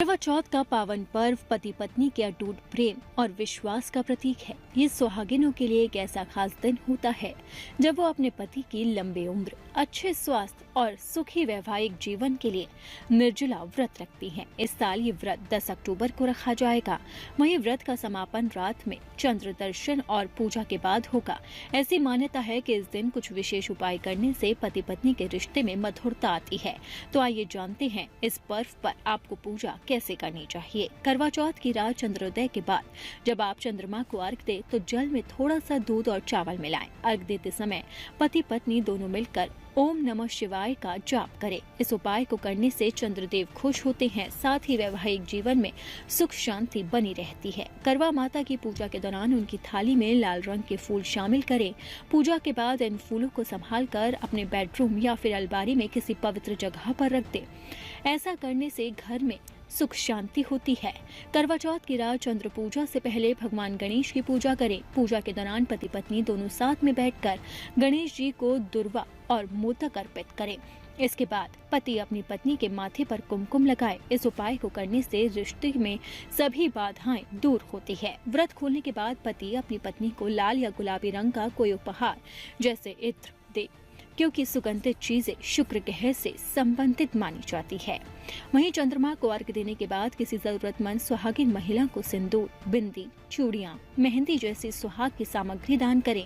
करवा चौथ का पावन पर्व पति पत्नी के अटूट प्रेम और विश्वास का प्रतीक है। ये सुहागिनों के लिए एक ऐसा खास दिन होता है जब वो अपने पति की लंबी उम्र, अच्छे स्वास्थ्य और सुखी वैवाहिक जीवन के लिए निर्जला व्रत रखती हैं। इस साल ये व्रत 10 अक्टूबर को रखा जाएगा। वहीं व्रत का समापन रात में चंद्र दर्शन और पूजा के बाद होगा। ऐसी मान्यता है कि इस दिन कुछ विशेष उपाय करने से पति पत्नी के रिश्ते में मधुरता आती है। तो आइए जानते हैं इस पर्व पर आपको पूजा कैसे करनी चाहिए। करवा चौथ की रात चंद्रोदय के बाद जब आप चंद्रमा को अर्घ दें तो जल में थोड़ा सा दूध और चावल मिलाएं। अर्घ देते समय पति पत्नी दोनों मिलकर ओम नमः शिवाय का जाप करें। इस उपाय को करने से चंद्रदेव खुश होते हैं, साथ ही वैवाहिक जीवन में सुख शांति बनी रहती है। करवा माता की पूजा के दौरान उनकी थाली में लाल रंग के फूल शामिल करें। पूजा के बाद इन फूलों को संभालकर अपने बेडरूम या फिर अलमारी में किसी पवित्र जगह पर रख दें। ऐसा करने से घर में सुख शांति होती है। करवा चौथ की रात चंद्र पूजा से पहले भगवान गणेश की पूजा करें। पूजा के दौरान पति पत्नी दोनों साथ में बैठकर गणेश जी को दुर्वा और मोदक अर्पित करें। इसके बाद पति अपनी पत्नी के माथे पर कुमकुम लगाए। इस उपाय को करने से रिश्ते में सभी बाधाएं दूर होती है। व्रत खोलने के बाद पति अपनी पत्नी को लाल या गुलाबी रंग का कोई उपहार जैसे इत्र दे, क्योंकि सुगंधित चीजें शुक्र ग्रह से संबंधित मानी जाती है। वहीं चंद्रमा को अर्घ देने के बाद किसी जरूरतमंद सुहागिन महिला को सिंदूर, बिंदी, चूड़ियां, मेहंदी जैसी सुहाग की सामग्री दान करें।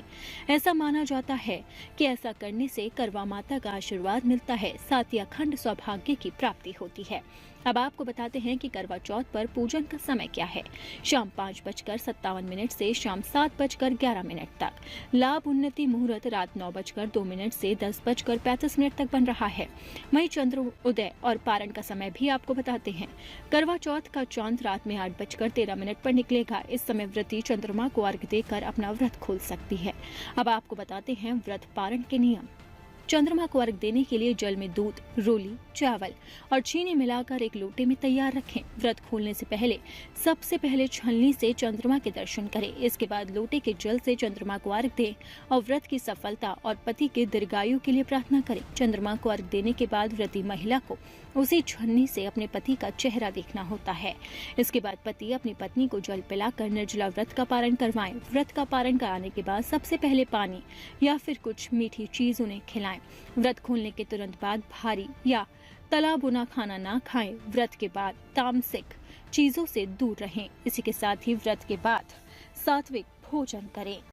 ऐसा माना जाता है कि ऐसा करने से करवा माता का आशीर्वाद मिलता है, साथ ही अखंड सौभाग्य की प्राप्ति होती है। अब आपको बताते हैं कि करवा चौथ पर पूजन का समय क्या है। शाम 5:57 से शाम 7:11 तक। लाभ उन्नति मुहूर्त रात 9:02 से 10:35 तक बन रहा है। वहीं चंद्र उदय और पारण का समय भी आपको बताते हैं। करवा चौथ का चांद रात में 8:13 पर निकलेगा। इस समय व्रती चंद्रमा को अर्घ देकर अपना व्रत खोल सकती है। अब आपको बताते हैं व्रत पारण के नियम। चंद्रमा को अर्घ देने के लिए जल में दूध, रोली, चावल और चीनी मिलाकर एक लोटे में तैयार रखें। व्रत खोलने से पहले सबसे पहले छलनी से चंद्रमा के दर्शन करें। इसके बाद लोटे के जल से चंद्रमा को अर्घ दें और व्रत की सफलता और पति के दीर्घायु के लिए प्रार्थना करें। चंद्रमा को अर्घ देने के बाद व्रती महिला को उसी छलनी से अपने पति का चेहरा देखना होता है। इसके बाद पति अपनी पत्नी को जल पिलाकर निर्जला व्रत का पारण करवाएं। व्रत का पारण कराने के बाद सबसे पहले पानी या फिर कुछ मीठी चीज उन्हें खिलाएं। व्रत खोलने के तुरंत बाद भारी या तला भुना खाना ना खाएं। व्रत के बाद तामसिक चीजों से दूर रहें। इसी के साथ ही व्रत के बाद सात्विक भोजन करें।